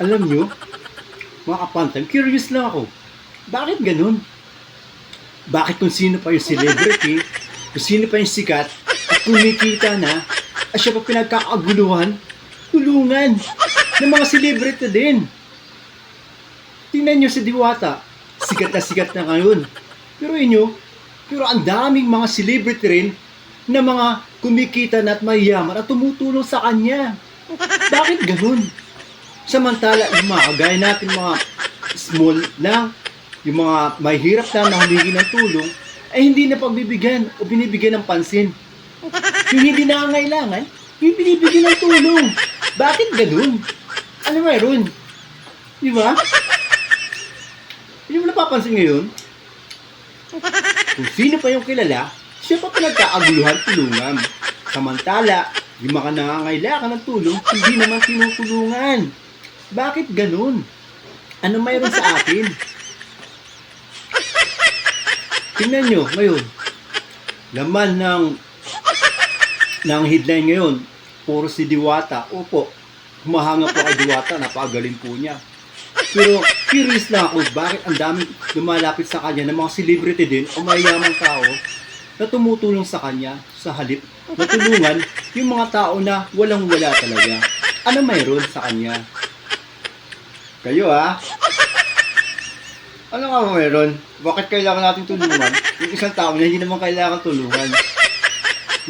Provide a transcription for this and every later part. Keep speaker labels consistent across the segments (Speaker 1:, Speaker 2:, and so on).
Speaker 1: Alam nyo, mga kapantan, curious lang ako. Bakit ganun? Bakit kung sino pa yung celebrity, kung sino pa yung sikat, at kumikita na, at siya pa pinagkakaguluhan, tulungan ng mga celebrity din. Tingnan nyo si Diwata, sikat na ngayon. Pero inyo, pero ang daming mga celebrity rin na mga kumikita na at mayayaman at tumutulong sa kanya. Bakit ganun? Samantala, yung mga kagaya natin mga small lang, yung mga mahirap lang na humingi ng tulong, ay hindi na pagbibigyan o binibigyan ng pansin. Yung hindi nangangailangan, yung binibigyan ng tulong. Bakit ganun? Ano mayroon? Di ba? Yung napapansin ngayon, kung sino pa yung kilala, siya pa pinagkaaguluhan tulungan. Samantala, yung mga nangangailangan ng tulong, hindi naman tinutulungan. Bakit ganun? Ano mayroon sa atin? Tingnan nyo, ngayon, laman ng headline ngayon, puro si Diwata. Opo, humahanga po kay Diwata, napakagaling po niya. Pero curious lang ako, bakit ang daming lumalapit sa kanya ng mga celebrity din o mayayamang tao na tumutulong sa kanya sa halip na tulungan yung mga tao na walang-wala talaga. Ano mayroon sa kanya? Kayo ano nga mayroon? Bakit kailangan natin tulungan? Yung isang tao na hindi naman kailangan tulungan.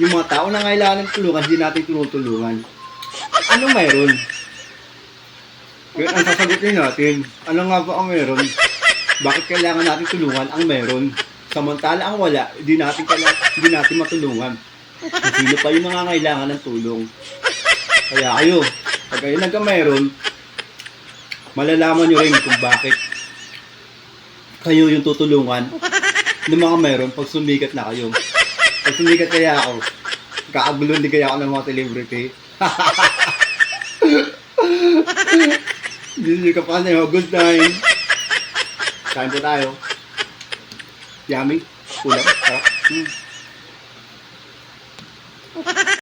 Speaker 1: Yung mga tao na kailangan ng tulungan, hindi natin tinutulungan. Ano mayroon? Kaya ang sasagutin natin, ano nga ba ang mayroon? Bakit kailangan natin tulungan ang mayroon? Samantala ang wala, hindi natin matulungan. Kung sino pa yung nangangailangan ng tulong. Kaya kayo, pag kayo nagka-mayroon, malalaman nyo rin kung bakit kayo yung tutulungan ng mga mayroon pag sumikat na kayo. Pag sumikat kaya ako, kakagulon din kaya ako ng mga celebrity. Hindi ka pa na good time. Kain po tayo. Yummy. Ulam.